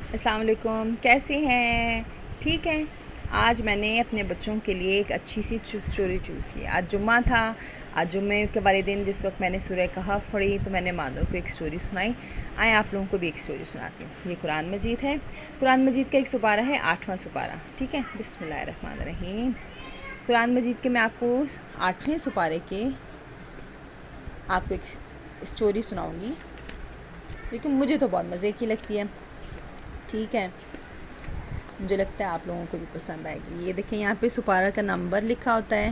السلام علیکم، کیسے ہیں؟ ٹھیک ہے۔ آج میں نے اپنے بچوں کے لیے ایک اچھی سی اسٹوری چوز کی۔ آج جمعہ تھا، آج جمعے کے والے دن جس وقت میں نے سورہ کہف پڑھی تو میں نے مادوں کو ایک اسٹوری سنائی۔ آئیں آپ لوگوں کو بھی ایک اسٹوری سناتی ہوں۔ یہ قرآن مجید ہے، قرآن مجید کا ایک سپارہ ہے، 8واں سپارہ، ٹھیک ہے۔ بسم اللہ الرحمن الرحیم۔ قرآن مجید کے میں آپ کو 8ویں سپارے کے آپ کو ایک اسٹوری سناؤں گی، لیکن مجھے تو بہت مزے کی لگتی ہے، ٹھیک ہے۔ مجھے لگتا ہے آپ لوگوں کو بھی پسند آئے گی۔ یہ دیکھیں یہاں پہ سپارہ کا نمبر لکھا ہوتا ہے،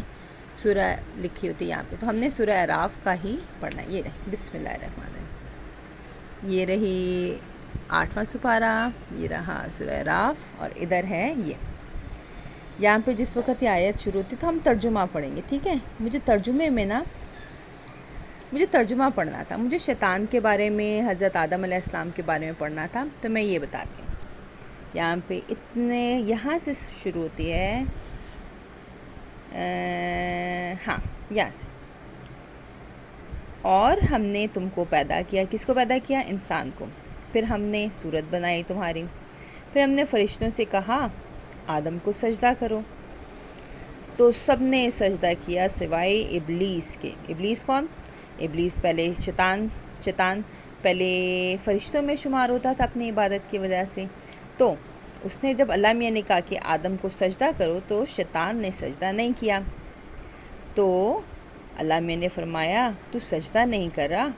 سورہ لکھی ہوتی ہے یہاں پہ، تو ہم نے سورہ اعراف کا ہی پڑھنا ہے۔ یہ رہے بسم اللہ الرحمن الرحیم، یہ رہی 8واں سپارہ، یہ رہا سورہ اعراف، اور ادھر ہے یہ یہاں پہ جس وقت یہ آیت شروع ہوتی تو ہم ترجمہ پڑھیں گے، ٹھیک ہے۔ مجھے ترجمے میں مجھے ترجمہ پڑھنا تھا، مجھے شیطان کے بارے میں، حضرت آدم علیہ السلام کے بارے میں پڑھنا تھا، تو میں یہ بتاتی ہوں۔ یہاں پہ یہاں سے شروع ہوتی ہے، ہاں یہاں سے، اور ہم نے تم کو پیدا کیا، کس کو پیدا کیا؟ انسان کو، پھر ہم نے صورت بنائی تمہاری، پھر ہم نے فرشتوں سے کہا آدم کو سجدہ کرو، تو سب نے سجدہ کیا سوائے ابلیس کے۔ ابلیس کون؟ ابلیس پہلے شیطان پہلے فرشتوں میں شمار ہوتا تھا اپنی عبادت کی وجہ سے، تو اس نے جب اللہ میاں نے کہا کہ آدم کو سجدہ کرو تو شیطان نے سجدہ نہیں کیا، تو اللہ میاں نے فرمایا تو سجدہ نہیں کر رہا،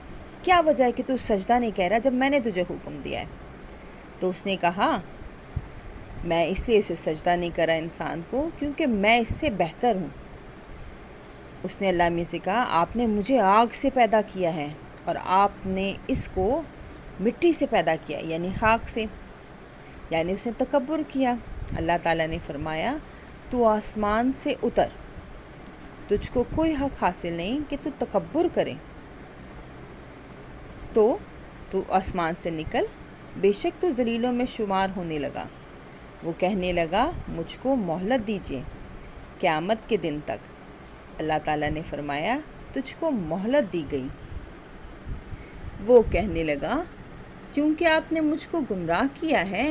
کیا وجہ ہے کہ تو سجدہ نہیں کہہ رہا جب میں نے تجھے حکم دیا ہے؟ تو اس نے کہا میں اس لیے اسے سجدہ نہیں کرا انسان کو کیونکہ میں اس سے بہتر ہوں۔ اس نے اللہ میاں سے کہا آپ نے مجھے آگ سے پیدا کیا ہے اور آپ نے اس کو مٹی سے پیدا کیا، یعنی خاک سے، یعنی اس نے تکبر کیا۔ اللہ تعالیٰ نے فرمایا تو آسمان سے اتر، تجھ کو کوئی حق حاصل نہیں کہ تو تکبر کرے، تو آسمان سے نکل، بے شک تو ذلیلوں میں شمار ہونے لگا۔ وہ کہنے لگا مجھ کو مہلت دیجیے قیامت کے دن تک۔ اللہ تعالیٰ نے فرمایا تجھ کو مہلت دی گئی۔ وہ کہنے لگا کیونکہ آپ نے مجھ کو گمراہ کیا ہے،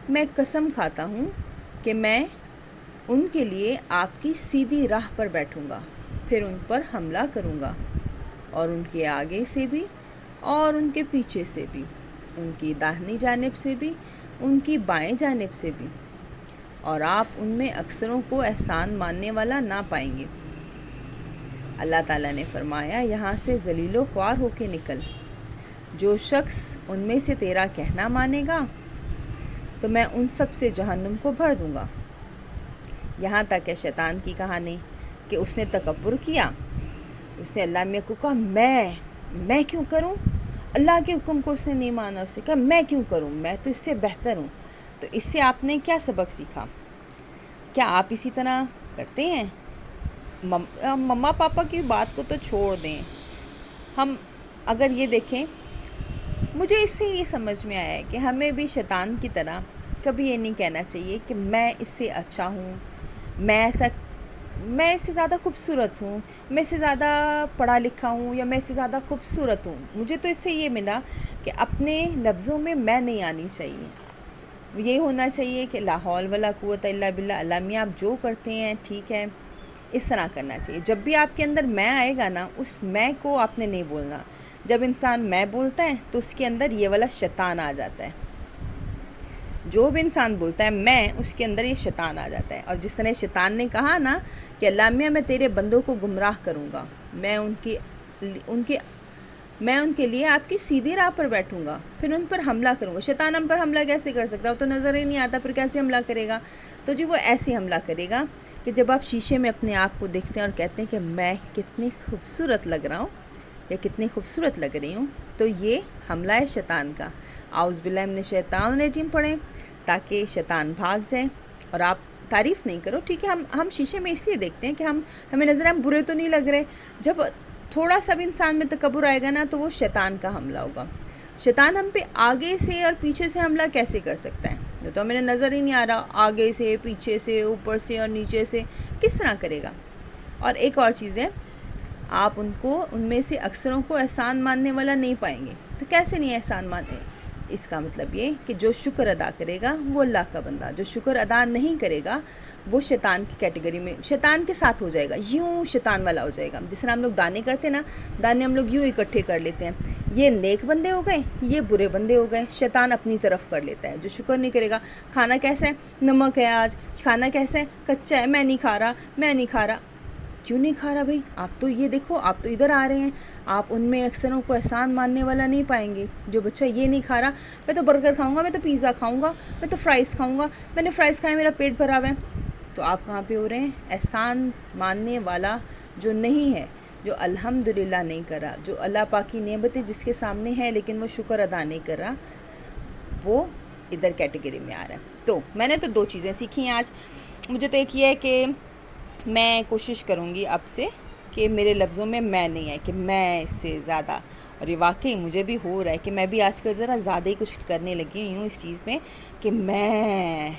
میں قسم کھاتا ہوں کہ میں ان کے لیے آپ کی سیدھی راہ پر بیٹھوں گا، پھر ان پر حملہ کروں گا، اور ان کے آگے سے بھی اور ان کے پیچھے سے بھی، ان کی داہنی جانب سے بھی، ان کی بائیں جانب سے بھی، اور آپ ان میں اکثروں کو احسان ماننے والا نہ پائیں گے۔ اللہ تعالیٰ نے فرمایا یہاں سے ذلیل و خوار ہو کے نکل، جو شخص ان میں سے تیرا کہنا مانے گا تو میں ان سب سے جہنم کو بھر دوں گا۔ یہاں تک ہے شیطان کی کہانی کہ اس نے تکبر کیا، اس نے اللہ میاں کو کہا میں کیوں کروں، اللہ کے حکم کو اس نے نہیں مانا، اس نے کہا میں کیوں کروں، میں تو اس سے بہتر ہوں۔ تو اس سے آپ نے کیا سبق سیکھا؟ کیا آپ اسی طرح کرتے ہیں؟ مما پاپا کی بات کو تو چھوڑ دیں، ہم اگر یہ دیکھیں، مجھے اس سے یہ سمجھ میں آیا ہے کہ ہمیں بھی شیطان کی طرح کبھی یہ نہیں کہنا چاہیے کہ میں اس سے اچھا ہوں، میں اس سے زیادہ خوبصورت ہوں، میں اس سے زیادہ پڑھا لکھا ہوں، یا میں اس سے زیادہ خوبصورت ہوں۔ مجھے تو اس سے یہ ملا کہ اپنے لفظوں میں نہیں آنی چاہیے، یہ ہونا چاہیے کہ لا حول ولا قوت الا باللہ، اللہ میاں آپ جو کرتے ہیں ٹھیک ہے، اس طرح کرنا چاہیے۔ جب بھی آپ کے اندر میں آئے گا نا، اس میں کو آپ نے نہیں بولنا۔ جب انسان میں بولتا ہے تو اس کے اندر یہ والا شیطان آ جاتا ہے، جو بھی انسان بولتا ہے میں، اس کے اندر یہ شیطان آ جاتا ہے۔ اور جس طرح شیطان نے کہا نا کہ اللہ میاں میں تیرے بندوں کو گمراہ کروں گا، میں ان کے لیے آپ کی سیدھی راہ پر بیٹھوں گا، پھر ان پر حملہ کروں گا۔ شیطان ہم پر حملہ کیسے کر سکتا ہے؟ وہ تو نظر ہی نہیں آتا، پھر کیسے حملہ کرے گا؟ تو جی وہ ایسے حملہ کرے گا کہ جب آپ شیشے میں اپنے آپ کو دیکھتے ہیں اور کہتے ہیں کہ میں کتنی خوبصورت لگ رہا ہوں یا کتنی خوبصورت لگ رہی ہوں، تو یہ حملہ ہے شیطان کا۔ اعوذ باللہ من الشیطان الرجیم پڑھیں تاکہ شیطان بھاگ جائے، اور آپ تعریف نہیں کرو، ٹھیک ہے۔ ہم شیشے میں اس لیے دیکھتے ہیں کہ ہمیں نظر ہم برے تو نہیں لگ رہے۔ جب تھوڑا سا بھی انسان میں تکبر آئے گا نا تو وہ شیطان کا حملہ ہوگا۔ شیطان ہم پہ آگے سے اور پیچھے سے حملہ کیسے کر سکتا ہے؟ یہ تو ہمیں نظر ہی نہیں آ رہا، آگے سے، پیچھے سے، اوپر سے اور نیچے سے کس طرح کرے گا؟ اور ایک اور چیز ہے، آپ ان میں سے اکثروں کو احسان ماننے والا نہیں پائیں گے۔ تو کیسے نہیں احسان مانے؟ اس کا مطلب یہ کہ جو شکر ادا کرے گا وہ اللہ کا بندہ، جو شکر ادا نہیں کرے گا وہ شیطان کی کیٹیگری میں، شیطان کے ساتھ ہو جائے گا، یوں شیطان والا ہو جائے گا۔ جس طرح ہم لوگ دانے کرتے ہیں نا، دانے ہم لوگ یوں اکٹھے کر لیتے ہیں، یہ نیک بندے ہو گئے، یہ برے بندے ہو گئے، شیطان اپنی طرف کر لیتا ہے۔ جو شکر نہیں کرے گا، کھانا کیسا ہے، نمک ہے آج، کھانا کیسا ہے، کچا ہے، میں نہیں کھا رہا، میں نہیں کھا رہا۔ کیوں نہیں کھا رہا بھائی؟ آپ تو یہ دیکھو، آپ تو ادھر آ رہے ہیں، آپ ان میں اکثروں کو احسان ماننے والا نہیں پائیں گے۔ جو بچہ یہ نہیں کھا رہا، میں تو برگر کھاؤں گا، میں تو پیزا کھاؤں گا، میں تو فرائز کھاؤں گا، میں نے فرائز کھائے میرا پیٹ بھرا ہوا ہے، تو آپ کہاں پہ ہو رہے ہیں؟ احسان ماننے والا جو نہیں ہے، جو الحمدللہ نہیں کر رہا، جو اللہ پاک کی نعمتیں جس کے سامنے ہیں لیکن وہ شکر ادا نہیں کر رہا، وہ ادھر کیٹیگری میں آ رہا ہے۔ تو میں نے تو 2 چیزیں سیکھی ہیں آج۔ مجھے تو ایک یہ ہے کہ میں کوشش کروں گی اب سے کہ میرے لفظوں میں میں نہیں ہے، کہ میں اس سے زیادہ، اور یہ واقعی مجھے بھی ہو رہا ہے کہ میں بھی آج کل ذرا زیادہ ہی کچھ کرنے لگی ہوں اس چیز میں کہ میں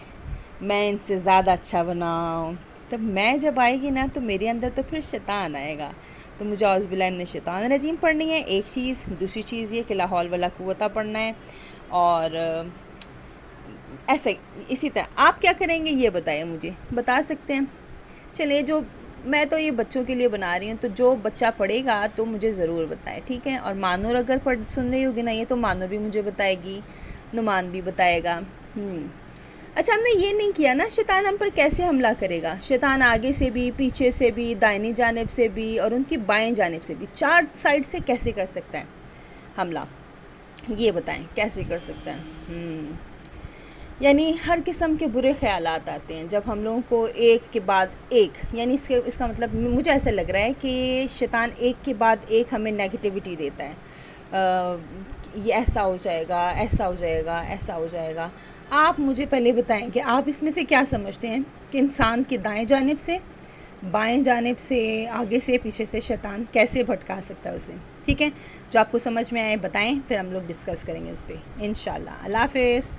ان سے زیادہ اچھا بناؤں۔ تب میں جب آئے گی نا تو میرے اندر تو پھر شیطان آئے گا، تو مجھے اعوذ باللہ من الشیطان الرجیم پڑھنی ہے ایک چیز، دوسری چیز یہ کہ لا حول ولا قوت پڑھنا ہے، اور ایسے اسی طرح آپ کیا کریں گے یہ بتائیں، مجھے بتا سکتے ہیں؟ چلے، جو میں تو یہ بچوں کے لیے بنا رہی ہوں، تو جو بچہ پڑھے گا تو مجھے ضرور بتائے، ٹھیک ہے؟ اور مانور اگر سن رہی ہوگی نا یہ، تو مانور بھی مجھے بتائے گی، نمان بھی بتائے گا۔ اچھا، ہم نے یہ نہیں کیا نا شیطان ہم پر کیسے حملہ کرے گا؟ شیطان آگے سے بھی، پیچھے سے بھی، دائنی جانب سے بھی اور ان کی بائیں جانب سے بھی، 4 سائڈ سے کیسے کر سکتا ہے حملہ؟ یہ بتائیں کیسے کر سکتا ہے؟ یعنی ہر قسم کے برے خیالات آتے ہیں جب ہم لوگوں کو ایک کے بعد ایک، یعنی اس کا مطلب مجھے ایسا لگ رہا ہے کہ شیطان ایک کے بعد ایک ہمیں نیگیٹیوٹی دیتا ہے، یہ ایسا ہو جائے گا، ایسا ہو جائے گا، ایسا ہو جائے گا۔ آپ مجھے پہلے بتائیں کہ آپ اس میں سے کیا سمجھتے ہیں کہ انسان کی دائیں جانب سے، بائیں جانب سے، آگے سے، پیچھے سے شیطان کیسے بھٹکا سکتا ہے اسے؟ ٹھیک ہے، جو آپ کو سمجھ میں آئے بتائیں، پھر ہم لوگ ڈسکس کریں گے اس پہ انشاءاللہ۔ اللہ حافظ۔